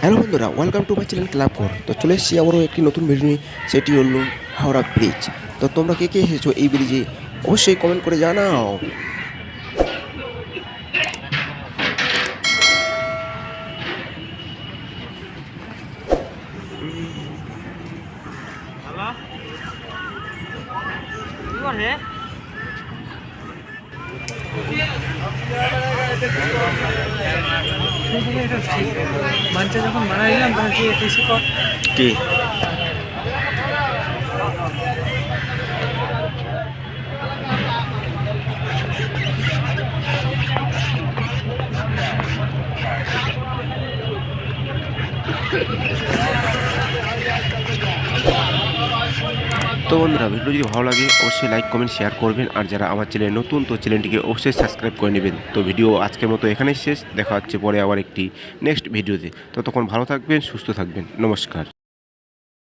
Hello বন্ধুরা, welcome to my channel club ঘর। তো চলে এসেছি আবারও একটি নতুন ভিডিও নিয়ে, সেটি হলো হাওড়া ব্রিজ। তো তোমরা কে কে এসেছো এই ব্রিজে অবশ্যই কমেন্ট করে জানাও। मंच যখন বানাইলাম তখন কি কিছু কর কি তো বন্ধুরা, ভিডিও যদি ভালো লাগে অবশ্যই লাইক কমেন্ট শেয়ার করবেন, আর যারা আমার চ্যানেল নতুন তো চ্যানেলটিকে অবশ্যই সাবস্ক্রাইব করে নেবেন। তো ভিডিও আজকের মতো এখানেই শেষ, দেখা হচ্ছে পরে আবার একটি নেক্সট ভিডিওতে। ততক্ষণ ভালো থাকবেন, সুস্থ থাকবেন, নমস্কার।